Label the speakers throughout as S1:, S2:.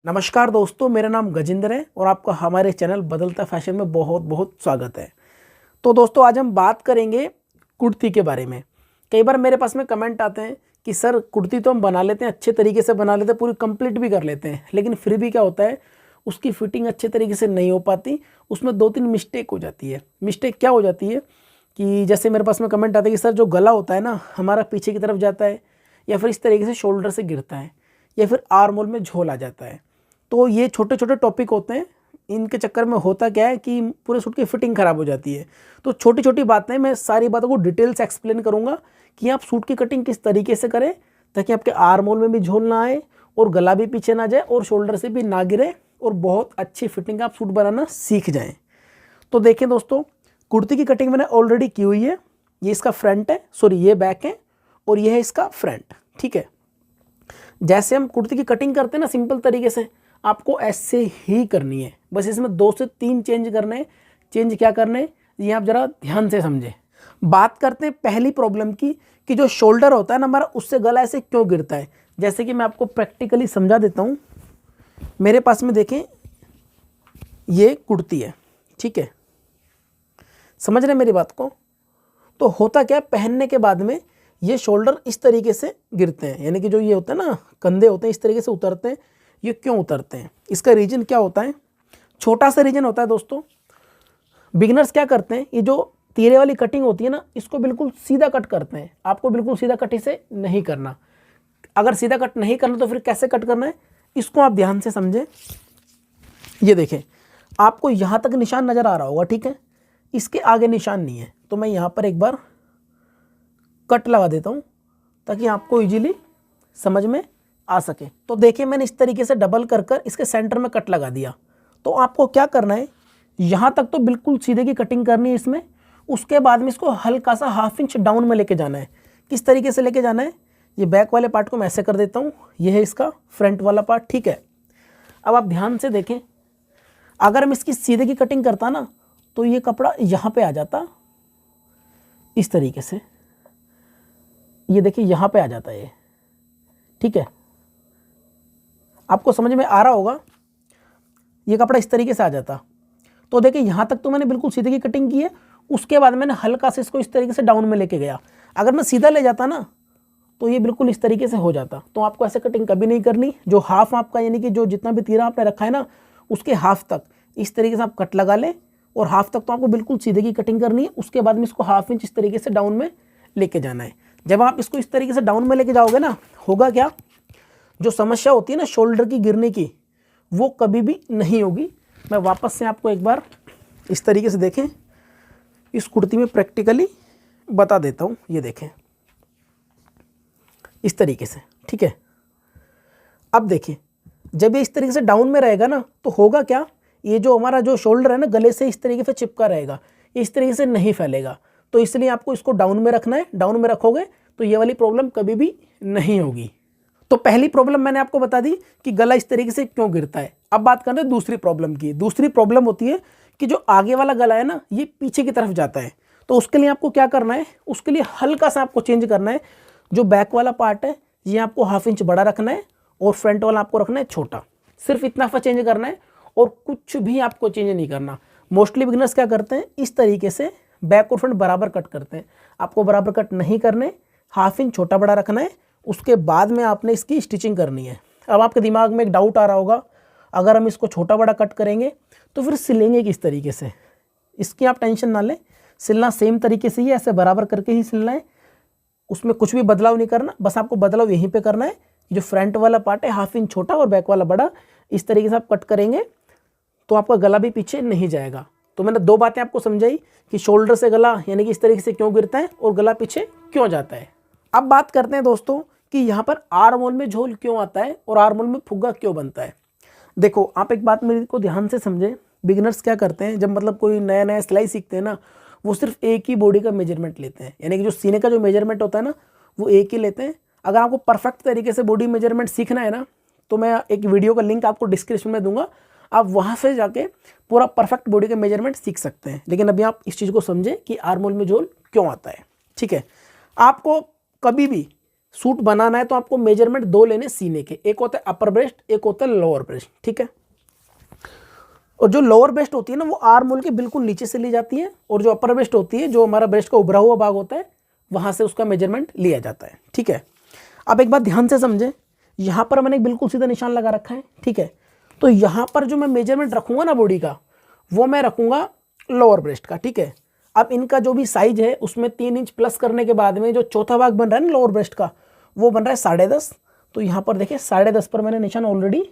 S1: नमस्कार दोस्तों, मेरा नाम गजेंद्र है और आपका हमारे चैनल बदलता फैशन में बहुत बहुत स्वागत है। तो दोस्तों, आज हम बात करेंगे कुर्ती के बारे में। कई बार मेरे पास में कमेंट आते हैं कि सर कुर्ती तो हम बना लेते हैं, अच्छे तरीके से बना लेते हैं, पूरी कंप्लीट भी कर लेते हैं, लेकिन फिर भी क्या होता है, उसकी फिटिंग अच्छे तरीके से नहीं हो पाती, उसमें 2-3 मिस्टेक हो जाती है। मिस्टेक क्या हो जाती है कि जैसे मेरे पास में कमेंट आता है कि सर जो गला होता है ना हमारा पीछे की तरफ जाता है, या फिर इस तरीके से शोल्डर से गिरता है, या फिर आर्म होल में झोल आ जाता है। तो ये छोटे छोटे टॉपिक होते हैं, इनके चक्कर में होता क्या है कि पूरे सूट की फिटिंग ख़राब हो जाती है। तो छोटी छोटी बातें, मैं सारी बातों को डिटेल से एक्सप्लेन करूंगा कि आप सूट की कटिंग किस तरीके से करें ताकि आपके आर्म होल में भी झोल ना आए और गला भी पीछे ना जाए और शोल्डर से भी ना गिरे और बहुत अच्छी फिटिंग आप सूट बनाना सीख जाएँ। तो देखें दोस्तों, कुर्ती की कटिंग मैंने ऑलरेडी की हुई है। ये इसका फ्रंट है, सॉरी ये बैक है, और ये है इसका फ्रंट। ठीक है, जैसे हम कुर्ती की कटिंग करते हैं ना सिंपल तरीके से, आपको ऐसे ही करनी है। बस इसमें 2 से 3 चेंज करने हैं। चेंज क्या करने हैं ये आप ज़रा ध्यान से समझें। बात करते हैं पहली प्रॉब्लम की कि जो शोल्डर होता है ना हमारा, उससे गला ऐसे क्यों गिरता है। जैसे कि मैं आपको प्रैक्टिकली समझा देता हूँ। मेरे पास में देखें, ये कुर्ती है, ठीक है, समझ रहे हैं मेरी बात को। तो होता क्या है, पहनने के बाद में ये शोल्डर इस तरीके से गिरते हैं, यानी कि जो ये होता है ना कंधे होते हैं इस तरीके से उतरते हैं। ये क्यों उतरते हैं, इसका रीजन क्या होता है, छोटा सा रीजन होता है दोस्तों। बिगिनर्स क्या करते हैं, ये जो तीरे वाली कटिंग होती है ना, इसको बिल्कुल सीधा कट करते हैं। आपको बिल्कुल सीधा कट इसे नहीं करना। अगर सीधा कट नहीं करना तो फिर कैसे कट करना है, इसको आप ध्यान से समझें। ये देखें, आपको यहाँ तक निशान नज़र आ रहा होगा, ठीक है, इसके आगे निशान नहीं है। तो मैं यहाँ पर एक बार कट लगा देता हूँ ताकि आपको इजीली समझ में आ सके। तो देखिए, मैंने इस तरीके से डबल कर कर इसके सेंटर में कट लगा दिया। तो आपको क्या करना है, यहाँ तक तो बिल्कुल सीधे की कटिंग करनी है इसमें। उसके बाद में इसको हल्का सा 1/2 इंच डाउन में लेके जाना है। किस तरीके से लेके जाना है, ये बैक वाले पार्ट को मैं ऐसे कर देता हूँ, ये है इसका फ्रंट वाला पार्ट, ठीक है। अब आप ध्यान से देखें, अगर मैं इसकी सीधे की कटिंग करता ना तो ये कपड़ा यहाँ पे आ जाता इस तरीके से। ये देखिए यहाँ पे आ जाता है ये, ठीक है, आपको समझ में आ रहा होगा। ये कपड़ा इस तरीके से आ जाता। तो देखिए, यहाँ तक तो मैंने बिल्कुल सीधे की कटिंग की है। उसके बाद मैंने हल्का से इसको इस तरीके से डाउन में लेके गया। अगर मैं सीधा ले जाता ना तो ये बिल्कुल इस तरीके से हो जाता। तो आपको ऐसे कटिंग कभी नहीं करनी। जो हाफ आपका, यानी कि जो जितना भी तीरा आपने रखा है ना, उसके हाफ तक इस तरीके से आप कट लगा लें, और हाफ तक तो आपको बिल्कुल सीधे की कटिंग करनी है। उसके बाद में इसको 1/2 इंच इस तरीके से डाउन में लेके जाना है। जब आप इसको इस तरीके से डाउन में लेके जाओगे ना, होगा क्या, जो समस्या होती है ना शोल्डर की गिरने की, वो कभी भी नहीं होगी। मैं वापस से आपको एक बार इस तरीके से देखें, इस कुर्ती में प्रैक्टिकली बता देता हूँ। ये देखें इस तरीके से, ठीक है। अब देखिए, जब ये इस तरीके से डाउन में रहेगा ना तो होगा क्या, ये जो हमारा जो शोल्डर है ना गले से इस तरीके से चिपका रहेगा, ये इस तरीके से नहीं फैलेगा। तो इसलिए आपको इसको डाउन में रखना है। डाउन में रखोगे तो ये वाली प्रॉब्लम कभी भी नहीं होगी। तो पहली प्रॉब्लम मैंने आपको बता दी कि गला इस तरीके से क्यों गिरता है। अब बात करते हैं दूसरी प्रॉब्लम की। दूसरी प्रॉब्लम होती है कि जो आगे वाला गला है ना, ये पीछे की तरफ जाता है। तो उसके लिए आपको क्या करना है, उसके लिए हल्का सा आपको चेंज करना है। जो बैक वाला पार्ट है ये आपको 1/2 इंच बड़ा रखना है, और फ्रंट वाला आपको रखना है छोटा। सिर्फ इतना सा चेंज करना है और कुछ भी आपको चेंज नहीं करना। मोस्टली बिगिनर्स क्या करते हैं, इस तरीके से बैक और फ्रंट बराबर कट करते हैं। आपको बराबर कट नहीं करने, 1/2 इंच छोटा बड़ा रखना है। उसके बाद में आपने इसकी स्टिचिंग करनी है। अब आपके दिमाग में एक डाउट आ रहा होगा, अगर हम इसको छोटा बड़ा कट करेंगे तो फिर सिलेंगे किस तरीके से। इसकी आप टेंशन ना लें, सिलना सेम तरीके से ही, ऐसे बराबर करके ही सिलना है। उसमें कुछ भी बदलाव नहीं करना, बस आपको बदलाव यहीं पे करना है। जो फ्रंट वाला पार्ट है 1/2 इंच छोटा और बैक वाला बड़ा, इस तरीके से आप कट करेंगे तो आपका गला भी पीछे नहीं जाएगा। तो मैंने 2 बातें आपको समझाई कि शोल्डर से गला यानी कि इस तरीके से क्यों गिरता है और गला पीछे क्यों जाता है। अब बात करते हैं दोस्तों कि यहाँ पर आर्म होल में झोल क्यों आता है और आर्म होल में फुग्गा क्यों बनता है। देखो, आप एक बात मेरी को ध्यान से समझें। बिगिनर्स क्या करते हैं, जब मतलब कोई नया नया सिलाई सीखते हैं ना, वो सिर्फ एक ही बॉडी का मेजरमेंट लेते हैं, यानी कि जो सीने का जो मेजरमेंट होता है ना वो एक ही लेते हैं। अगर आपको परफेक्ट तरीके से बॉडी मेजरमेंट सीखना है ना, तो मैं एक वीडियो का लिंक आपको डिस्क्रिप्शन में दूंगा, आप वहाँ से जाके पूरा परफेक्ट बॉडी का मेजरमेंट सीख सकते हैं। लेकिन अभी आप इस चीज़ को समझें कि आर्म होल में झोल क्यों आता है, ठीक है। आपको कभी भी सूट बनाना है तो आपको मेजरमेंट दो लेने सीने के, एक होता है अपर ब्रेस्ट, एक होता है लोअर ब्रेस्ट, ठीक है। और जो लोअर ब्रेस्ट होती है ना वो आर्म होल के बिल्कुल नीचे से ली जाती है, और जो अपर ब्रेस्ट होती है, जो हमारा ब्रेस्ट का उभरा हुआ भाग होता है, वहाँ से उसका मेजरमेंट लिया जाता है, ठीक है। अब एक बात ध्यान से समझें, यहाँ पर मैंने बिल्कुल सीधा निशान लगा रखा है, ठीक है। तो यहाँ पर जो मैं मेजरमेंट रखूँगा ना बॉडी का, वो मैं रखूँगा लोअर ब्रेस्ट का, ठीक है। अब इनका जो भी साइज है उसमें 3 इंच प्लस करने के बाद में जो चौथा भाग बन रहा है ना लोअर ब्रेस्ट का, वो बन रहा है 10.5। तो यहाँ पर देखिए 10.5 पर मैंने निशान ऑलरेडी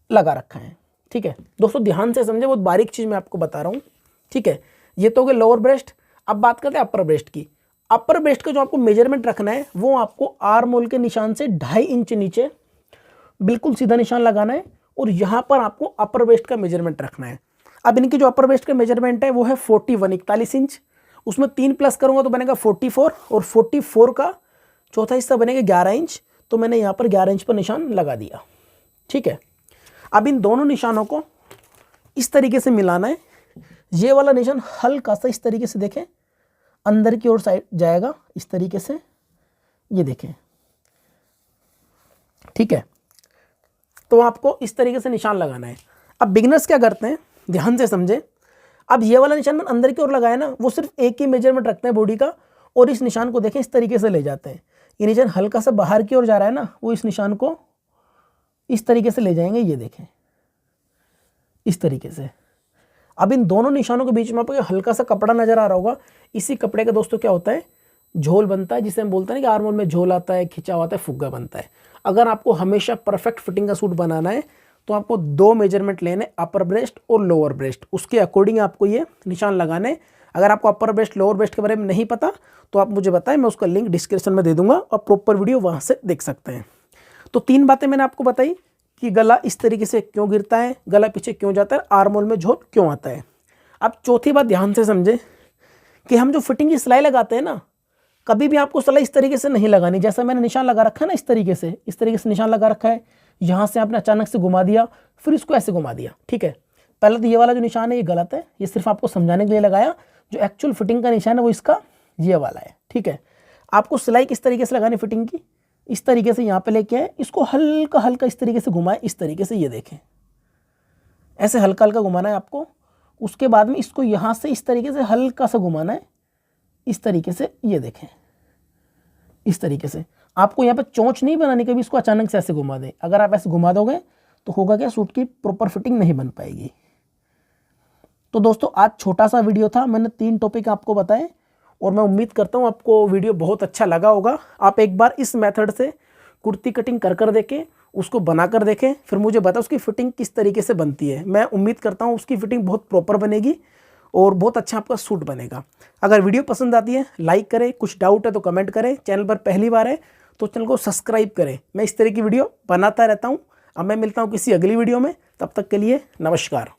S1: लगा रखा है, ठीक है। दोस्तों ध्यान से समझे, बहुत बारीक चीज़ मैं आपको बता रहा हूँ, ठीक है। ये तो हो गया लोअर ब्रेस्ट। अब बात करते हैं अपर ब्रेस्ट की। अपर ब्रेस्ट का जो आपको मेजरमेंट रखना है वो आपको आर्म होल के निशान से 2.5 इंच नीचे बिल्कुल सीधा निशान लगाना है, और यहाँ पर आपको अपर ब्रेस्ट का मेजरमेंट रखना है। अब इनकी जो अपर ब्रेस्ट का मेजरमेंट है वो है 41 इंच, उसमें 3 प्लस करूँगा तो बनेगा 44, और 44 का चौथा हिस्सा बनेगा 11 इंच। तो मैंने यहाँ पर 11 इंच पर निशान लगा दिया, ठीक है। अब इन दोनों निशानों को इस तरीके से मिलाना है। ये वाला निशान हल्का सा इस तरीके से देखें, अंदर की ओर साइड जाएगा इस तरीके से, ये देखें, ठीक है। तो आपको इस तरीके से निशान लगाना है। अब बिगिनर्स क्या करते हैं, ध्यान से समझे। अब ये वाला निशान मैंने अंदर की ओर लगाया ना, वो सिर्फ एक ही मेजरमेंट रखते हैं बॉडी का, और इस निशान को देखें इस तरीके से ले जाते हैं। ये निशान हल्का सा बाहर की ओर जा रहा है ना, वो इस निशान को इस तरीके से ले जाएंगे, ये देखें इस तरीके से। अब इन दोनों निशानों के बीच में आपको हल्का सा कपड़ा नजर आ रहा होगा। इसी कपड़े का दोस्तों क्या होता है, झोल बनता है, जिसे हम बोलते हैं ना कि आर्म होल में झोल आता है, खिंचा होता है, फुग्गा बनता है। अगर आपको हमेशा परफेक्ट फिटिंग का सूट बनाना है तो आपको 2 मेजरमेंट लेने, अपर ब्रेस्ट और लोअर ब्रेस्ट, उसके अकॉर्डिंग आपको ये निशान लगाने। अगर आपको अपर ब्रेस्ट लोअर ब्रेस्ट के बारे में नहीं पता तो आप मुझे बताएं, मैं उसका लिंक डिस्क्रिप्शन में दे दूंगा और प्रॉपर वीडियो वहाँ से देख सकते हैं। तो 3 बातें मैंने आपको बताई कि गला इस तरीके से क्यों गिरता है, गला पीछे क्यों जाता है, आर्म होल में झोल क्यों आता है। अब चौथी बात ध्यान से समझे कि हम जो फिटिंग की सिलाई लगाते हैं ना, कभी भी आपको सिलाई इस तरीके से नहीं लगानी। जैसा मैंने निशान लगा रखा है ना, इस तरीके से निशान लगा रखा है। यहाँ से आपने अचानक से घुमा दिया, फिर इसको ऐसे घुमा दिया, ठीक है। पहले तो ये वाला जो निशान है ये गलत है, ये सिर्फ आपको समझाने के लिए लगाया। जो एक्चुअल फिटिंग का निशान है वो इसका ये वाला है, ठीक है। आपको सिलाई किस तरीके से लगानी फिटिंग की, इस तरीके से यहाँ पे लेके आए, इसको हल्का हल्का इस तरीके से घुमाए, इस तरीके से, ये देखें ऐसे हल्का हल्का घुमाना है आपको। उसके बाद में इसको यहाँ से इस तरीके से हल्का सा घुमाना है, इस तरीके से, ये देखें इस तरीके से। आपको यहाँ पे चोंच नहीं बनानी, कभी इसको अचानक से ऐसे घुमा दें। अगर आप ऐसे घुमा दोगे तो होगा क्या, सूट की प्रॉपर फिटिंग नहीं बन पाएगी। तो दोस्तों आज छोटा सा वीडियो था, मैंने 3 टॉपिक आपको बताए, और मैं उम्मीद करता हूँ आपको वीडियो बहुत अच्छा लगा होगा। आप एक बार इस मेथड से कुर्ती कटिंग कर देखें, उसको बना कर देखें, फिर मुझे बताओ उसकी फ़िटिंग किस तरीके से बनती है। मैं उम्मीद करता हूँ उसकी फ़िटिंग बहुत प्रॉपर बनेगी और बहुत अच्छा आपका सूट बनेगा। अगर वीडियो पसंद आती है लाइक करें, कुछ डाउट है तो कमेंट करें, चैनल पर पहली बार है तो चैनल को सब्सक्राइब करें। मैं इस तरह की वीडियो बनाता रहता हूँ। अब मैं मिलता हूँ किसी अगली वीडियो में, तब तक के लिए नमस्कार।